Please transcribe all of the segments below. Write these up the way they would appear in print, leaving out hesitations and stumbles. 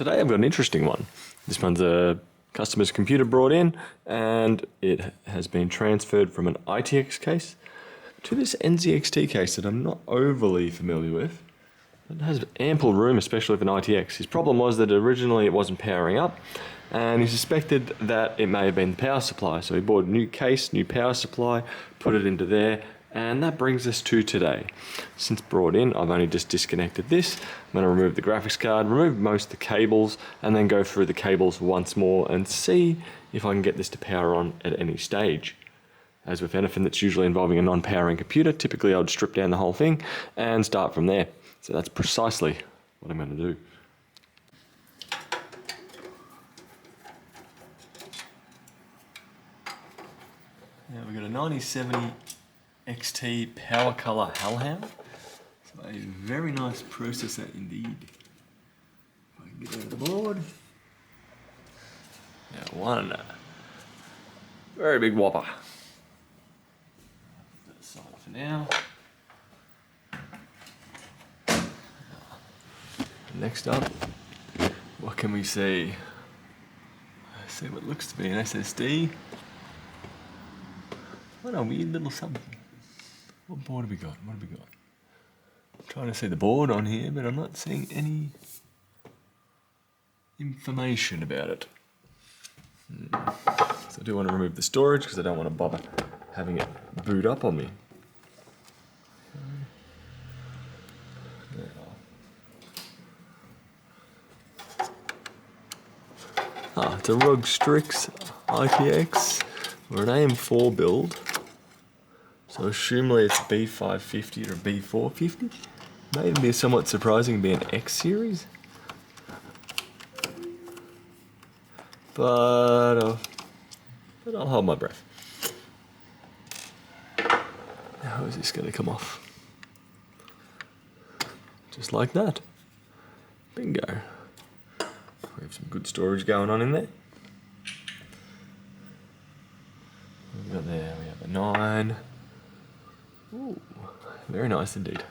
Today I've got an interesting one. This one's a customer's computer brought in and it has been transferred from an ITX case to this NZXT case that I'm not overly familiar with. It has ample room, especially with an ITX. His problem was that originally it wasn't powering up and he suspected that it may have been the power supply. So he bought a new case, new power supply, put it into there, and that brings us to today. Since brought in, I've only just disconnected this. I'm going to remove the graphics card, remove most of the cables, and then go through the cables once more and see if I can get this to power on at any stage. As with anything that's usually involving a non-powering computer, typically I would strip down the whole thing and start from there. So that's precisely what I'm going to do. Now we've got a 9070 XT Power Color Hellhound. So a very nice processor indeed. If I can get it out of the board. Now one very big whopper. Put that aside for now. Next up, what can we see? I see what looks to be an SSD. What a weird little something. What board have we got? What have we got? I'm trying to see the board on here, but I'm not seeing any information about it. So I do want to remove the storage because I don't want to bother having it boot up on me. It's a ROG Strix ITX or an AM4 build. So assumably it's B550 or B450. May even be somewhat surprising to be an X series. But I'll hold my breath. How is this going to come off? Just like that. Bingo. We have some good storage going on in there. We've got there, we have a 9. Ooh, very nice indeed.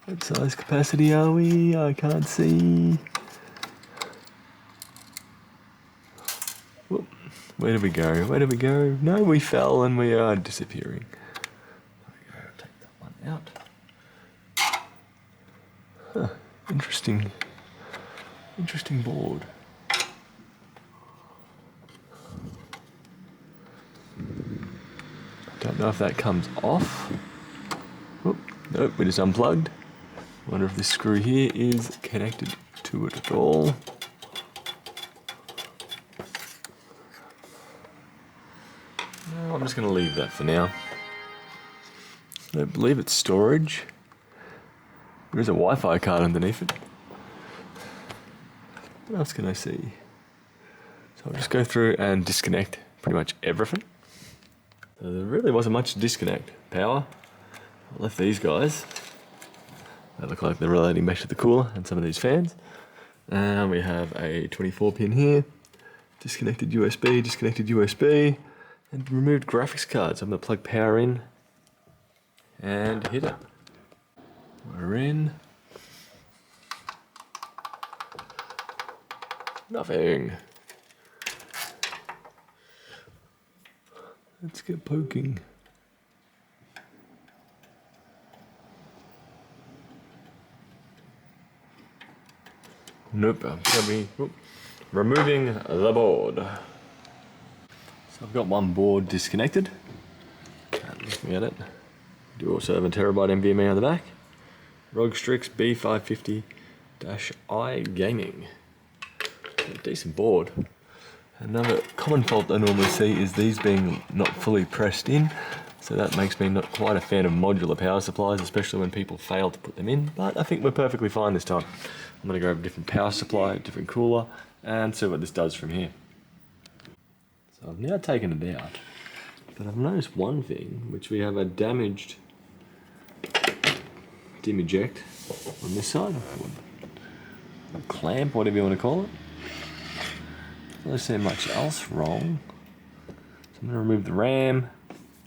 What size capacity are we? I can't see. Whoop. Where did we go? Where did we go? No, we fell and we are disappearing. There we go, take that one out. Huh, interesting. Interesting board. Don't know if that comes off. Oop, nope, we just unplugged. Wonder if this screw here is connected to it at all. No, I'm just going to leave that for now. I believe it's storage. There is a Wi-Fi card underneath it. What else can I see? So I'll just go through and disconnect pretty much everything. So there really wasn't much to disconnect. Power. I left these guys. They look like the relating mesh to the cooler and some of these fans. And we have a 24 pin here. Disconnected USB, and removed graphics cards. I'm going to plug power in and hit it. We're in. Nothing. Let's get poking. Nope, I'm going to be removing the board. So I've got one board disconnected. Looking at it. Do also have a terabyte NVMe on the back. ROG Strix B550-I Gaming. A decent board. Another common fault I normally see is these being not fully pressed in, so that makes me not quite a fan of modular power supplies, especially when people fail to put them in, but I think we're perfectly fine this time. I'm going to grab a different power supply, a different cooler, and see what this does from here. So I've now taken it out, but I've noticed one thing, which we have a damaged dim eject on this side, a clamp, whatever you want to call it. I don't see much else wrong. So I'm going to remove the RAM.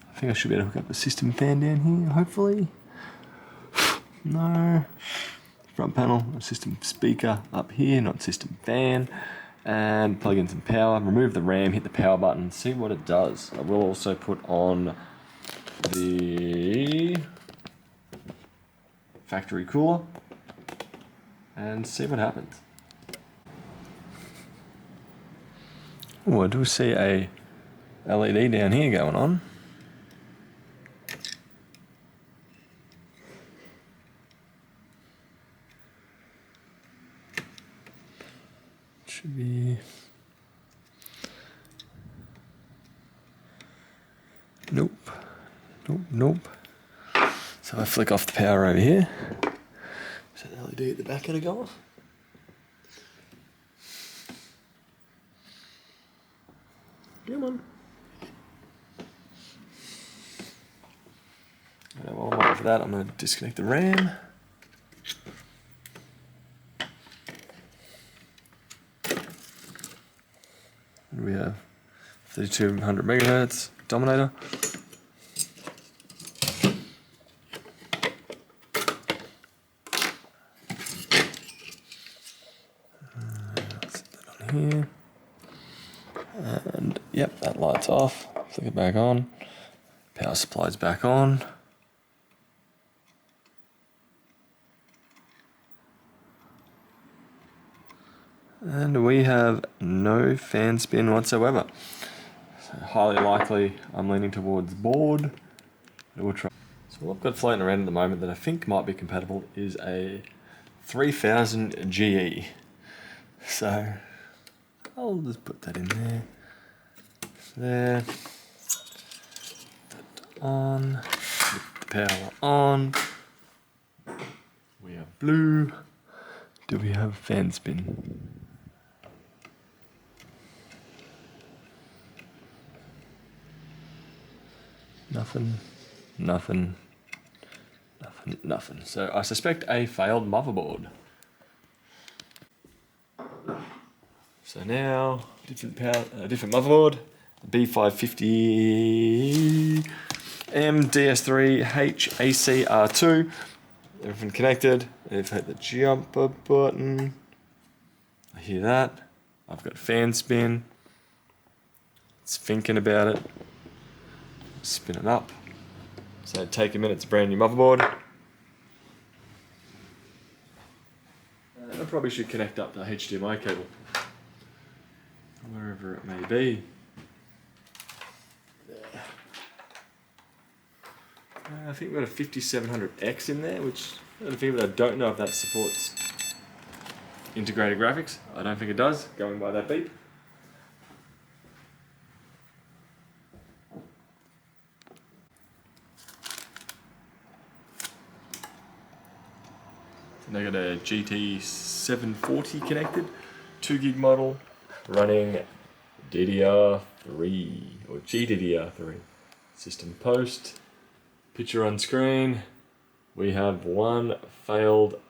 I think I should be able to hook up the system fan down here, hopefully. No. front panel, a system speaker up here, not system fan, and plug in some power, remove the RAM, hit the power button, see what it does. I will also put on the factory cooler and see what happens. Oh, I do see a LED down here going on. Should be... Nope. Nope, nope. So I flick off the power over here. So the LED at the back gonna go off. Come on. And while I'm waiting for that, I'm going to disconnect the RAM. And we have 3200 megahertz dominator. Set that on here. And yep, that light's off. Flick it back on. Power supply's back on. And we have no fan spin whatsoever. So highly likely I'm leaning towards board. We'll try. So what I've got floating around at the moment that I think might be compatible is a 3000 GE. So I'll just put that in there. There. That on. Put the power on. We have blue. Do we have fan spin? Nothing, nothing, nothing, nothing. So I suspect a failed motherboard. So now, different motherboard, B550 MDS3 HACR2. Everything connected. I've hit the jumper button. I hear that. I've got fan spin. It's thinking about it. Spin it up. So take a minute, it's a brand new motherboard. I probably should connect up the HDMI cable, wherever it may be. There. I think we've got a 5700X in there, which I don't know if that supports integrated graphics. I don't think it does, going by that beep. And I got a GT740 connected, 2 gig model, running DDR3 or GDDR3. System post, picture on screen. We have one failed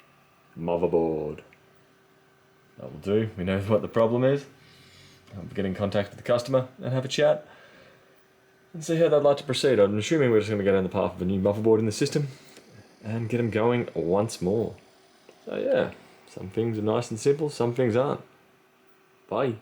motherboard. That will do. We know what the problem is. I'll get in contact with the customer and have a chat and see how they'd like to proceed. I'm assuming we're just going to go down the path of a new motherboard in the system and get them going once more. So yeah, some things are nice and simple, some things aren't. Bye.